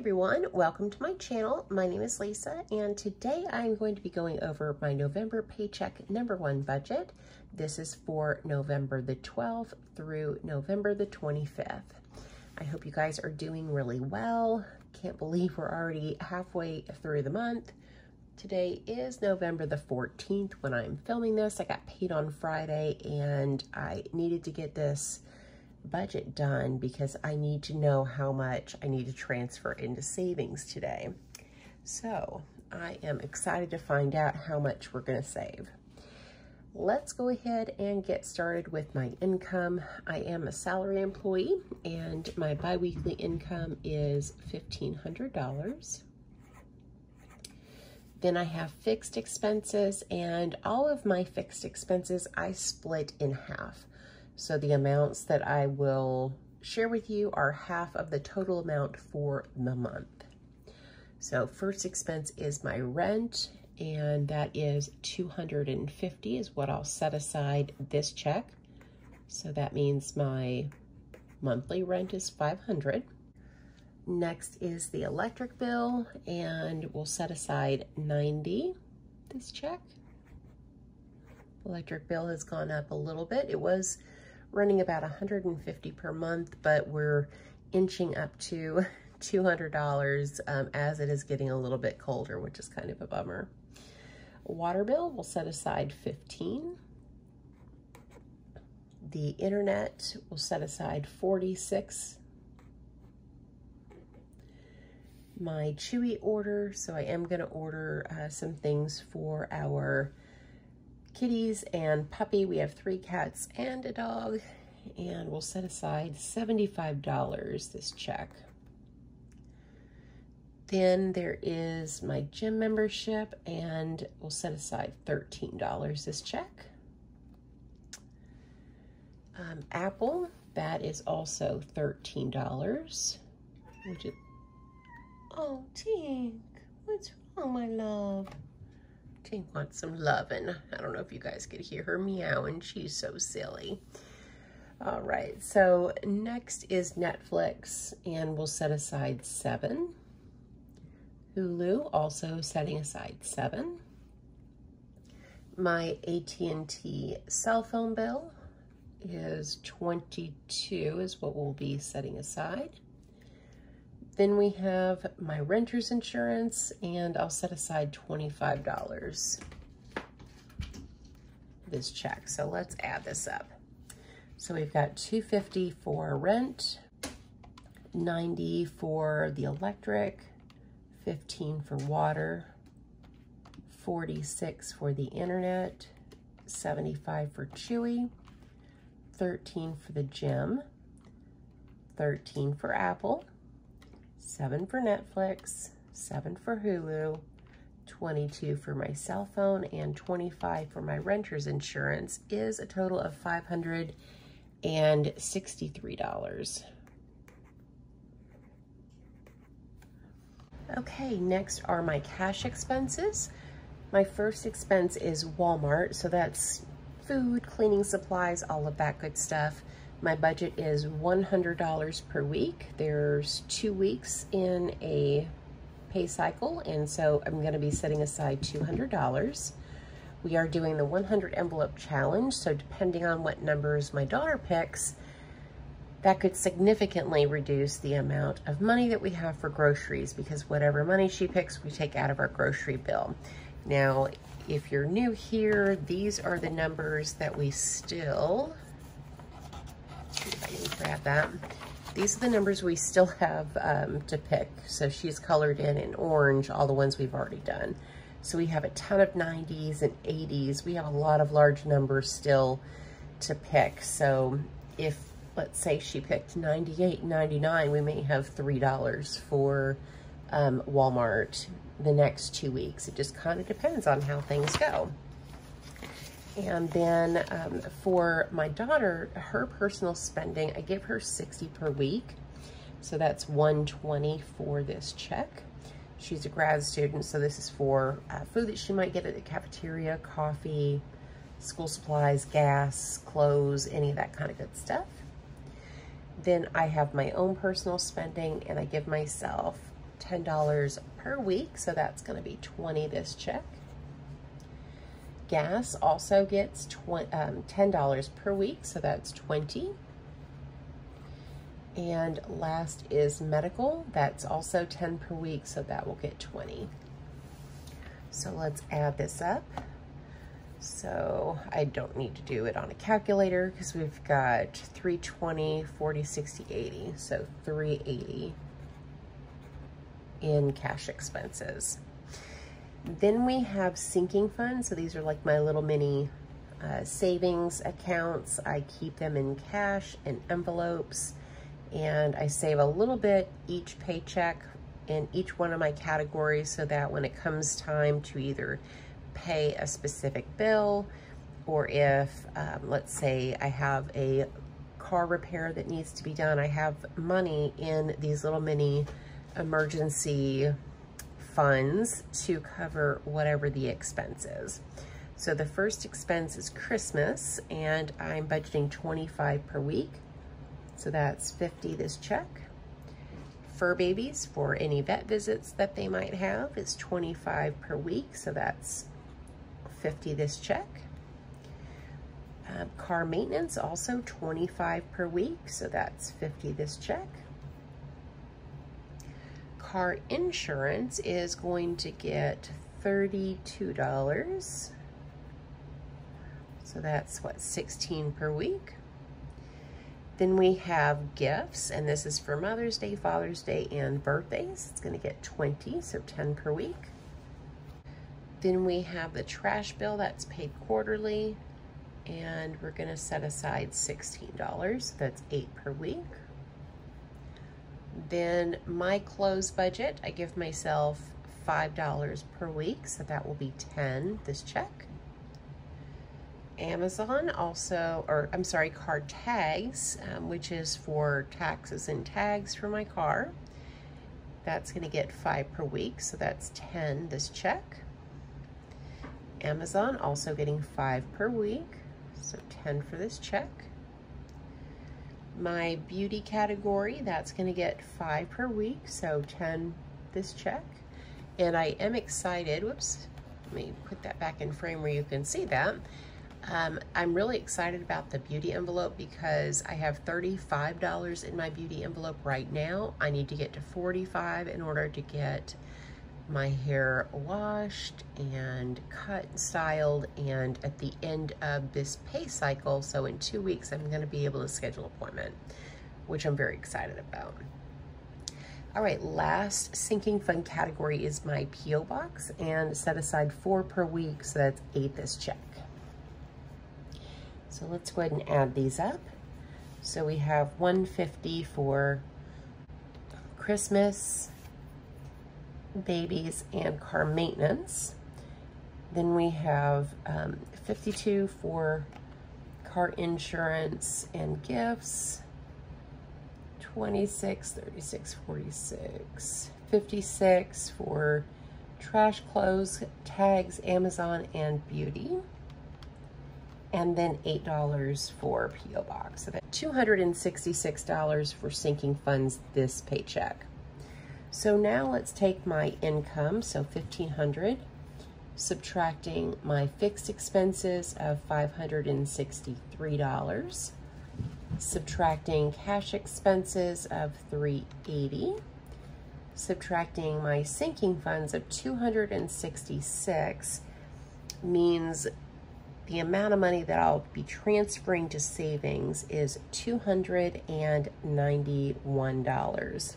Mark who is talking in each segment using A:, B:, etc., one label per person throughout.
A: everyone, welcome to my channel. My name is Lisa and today I'm going to be going over my November paycheck #1 budget. This is for November the 12th through November the 25th. I hope you guys are doing really well. Can't believe we're already halfway through the month. Today is November the 14th when I'm filming this. I got paid on Friday and I needed to get this budget done because I need to know how much I need to transfer into savings today. So I am excited to find out how much we're going to save. Let's go ahead and get started with my income. I am a salary employee and my biweekly income is $1,500. Then I have fixed expenses, and all of my fixed expenses I split in half. So the amounts that I will share with you are half of the total amount for the month. So first expense is my rent, and that is $250 is what I'll set aside this check. So that means my monthly rent is $500. Next is the electric bill, and we'll set aside $90 this check. Electric bill has gone up a little bit. It was running about $150 per month, but we're inching up to $200 as it is getting a little bit colder, which is kind of a bummer. Water bill, we'll set aside $15. The internet, we'll set aside $46. My Chewy order, so I am gonna order some things for our kitties and puppy. We have 3 cats and a dog, and we'll set aside $75 this check. Then there is my gym membership, and we'll set aside $13 this check. Apple, that is also $13, which is, oh, Tink, what's wrong, my love? Tink wants some loving. I don't know if you guys could hear her meowing. She's so silly. All right, so next is Netflix, and we'll set aside $7. Hulu, also setting aside $7. My AT&T cell phone bill is $22 is what we'll be setting aside. Then we have my renter's insurance, and I'll set aside $25 this check. So let's add this up. So we've got $250 for rent, $90 for the electric, $15 for water, $46 for the internet, $75 for Chewy, $13 for the gym, $13 for Apple, $7 for Netflix, $7 for Hulu, $22 for my cell phone, and $25 for my renter's insurance is a total of $563. Okay, next are my cash expenses. My first expense is Walmart, so that's food, cleaning supplies, all of that good stuff. My budget is $100 per week. There's 2 weeks in a pay cycle, and so I'm going to be setting aside $200. We are doing the 100 envelope challenge, so depending on what numbers my daughter picks, that could significantly reduce the amount of money that we have for groceries, because whatever money she picks, we take out of our grocery bill. Now, if you're new here, these are the numbers that we still... if I can grab that. These are the numbers we still have to pick. So she's colored in orange all the ones we've already done. So we have a ton of 90s and 80s. We have a lot of large numbers still to pick. So if, let's say she picked 98, 99, we may have $3 for Walmart the next 2 weeks. It just kind of depends on how things go. And then for my daughter, her personal spending, I give her $60 per week. So that's $120 for this check. She's a grad student, so this is for food that she might get at the cafeteria, coffee, school supplies, gas, clothes, any of that kind of good stuff. Then I have my own personal spending, and I give myself $10 per week, so that's going to be $20 this check. Gas also gets $10 per week, so that's $20. And last is medical. That's also $10 per week, so that will get $20. So let's add this up. So I don't need to do it on a calculator because we've got 320, 40, 60, 80. So $380 in cash expenses. Then we have sinking funds. So these are like my little mini savings accounts. I keep them in cash and envelopes, and I save a little bit each paycheck in each one of my categories so that when it comes time to either pay a specific bill, or if, let's say I have a car repair that needs to be done, I have money in these little mini emergency funds to cover whatever the expense is. So the first expense is Christmas, and I'm budgeting $25 per week. So that's $50 this check. Fur babies for any vet visits that they might have is $25 per week. So that's $50 this check. Car maintenance also $25 per week. So that's $50 this check. Car insurance is going to get $32. So that's what, $16 per week. Then we have gifts, and this is for Mother's Day, Father's Day, and birthdays. It's going to get $20, so $10 per week. Then we have the trash bill that's paid quarterly, and we're going to set aside $16, so that's $8 per week. Then my clothes budget, I give myself $5 per week, so that will be $10 this check. Amazon also, or I'm sorry, car tags, which is for taxes and tags for my car. That's going to get $5 per week, so that's $10 this check. Amazon also getting $5 per week, so $10 for this check. My beauty category, that's going to get $5 per week, so $10 this check. And I am excited, whoops, let me put that back in frame where you can see that. I'm really excited about the beauty envelope because I have $35 in my beauty envelope right now. I need to get to $45 in order to get my hair washed and cut and styled, and at the end of this pay cycle, so in 2 weeks, I'm going to be able to schedule an appointment, which I'm very excited about. All right, last sinking fund category is my P.O. box, and set aside $4 per week, so that's $8 this check. So let's go ahead and add these up. So we have $150 for Christmas, babies, and car maintenance. Then we have $52 for car insurance and gifts, $26, $36, $46, $56 for trash, clothes, tags, Amazon, and beauty. And then $8 for P.O. Box. So that's $266 for sinking funds this paycheck. So now let's take my income, so $1,500, subtracting my fixed expenses of $563, subtracting cash expenses of $380, subtracting my sinking funds of $266 means the amount of money that I'll be transferring to savings is $291.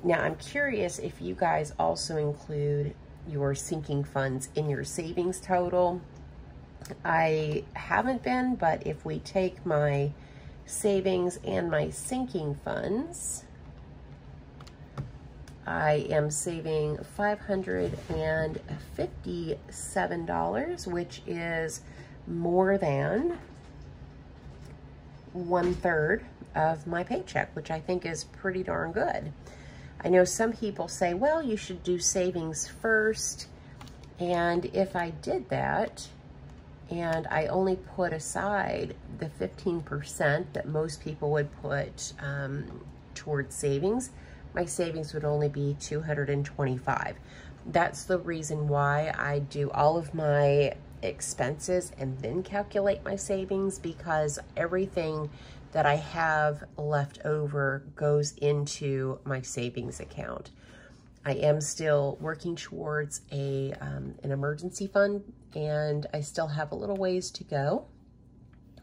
A: Now, I'm curious if you guys also include your sinking funds in your savings total. I haven't been, but if we take my savings and my sinking funds, I am saving $557, which is more than 1/3 of my paycheck, which I think is pretty darn good. I know some people say, well, you should do savings first. And if I did that, and I only put aside the 15% that most people would put towards savings, my savings would only be $225. That's the reason why I do all of my expenses and then calculate my savings, because everything that I have left over goes into my savings account. I am still working towards an emergency fund, and I still have a little ways to go.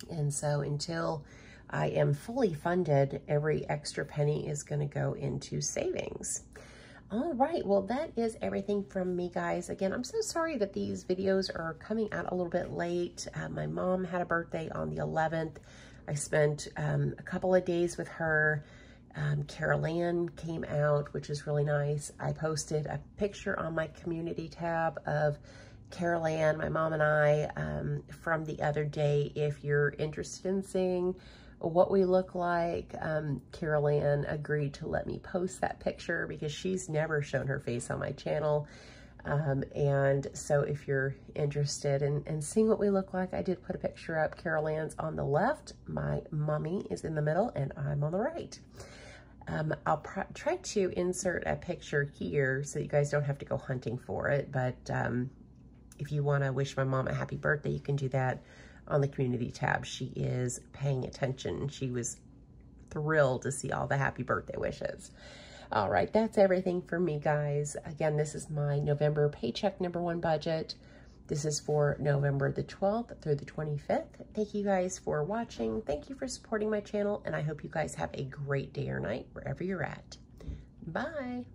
A: And so until I am fully funded, every extra penny is going to go into savings. All right, well, that is everything from me, guys. Again, I'm so sorry that these videos are coming out a little bit late. My mom had a birthday on the 11th. I spent a couple of days with her. Carol Ann came out, which is really nice. I posted a picture on my community tab of Carol Ann, my mom and I, from the other day. If you're interested in seeing what we look like, Carol Ann agreed to let me post that picture because she's never shown her face on my channel. And so if you're interested in seeing what we look like, I did put a picture up. Carol Ann's on the left, my mommy is in the middle, and I'm on the right. I'll try to insert a picture here so you guys don't have to go hunting for it, but if you want to wish my mom a happy birthday, you can do that on the community tab. She is paying attention. She was thrilled to see all the happy birthday wishes. All right, that's everything for me, guys. Again, this is my November Paycheck #1 budget. This is for November the 12th through the 25th. Thank you guys for watching. Thank you for supporting my channel, and I hope you guys have a great day or night wherever you're at. Bye.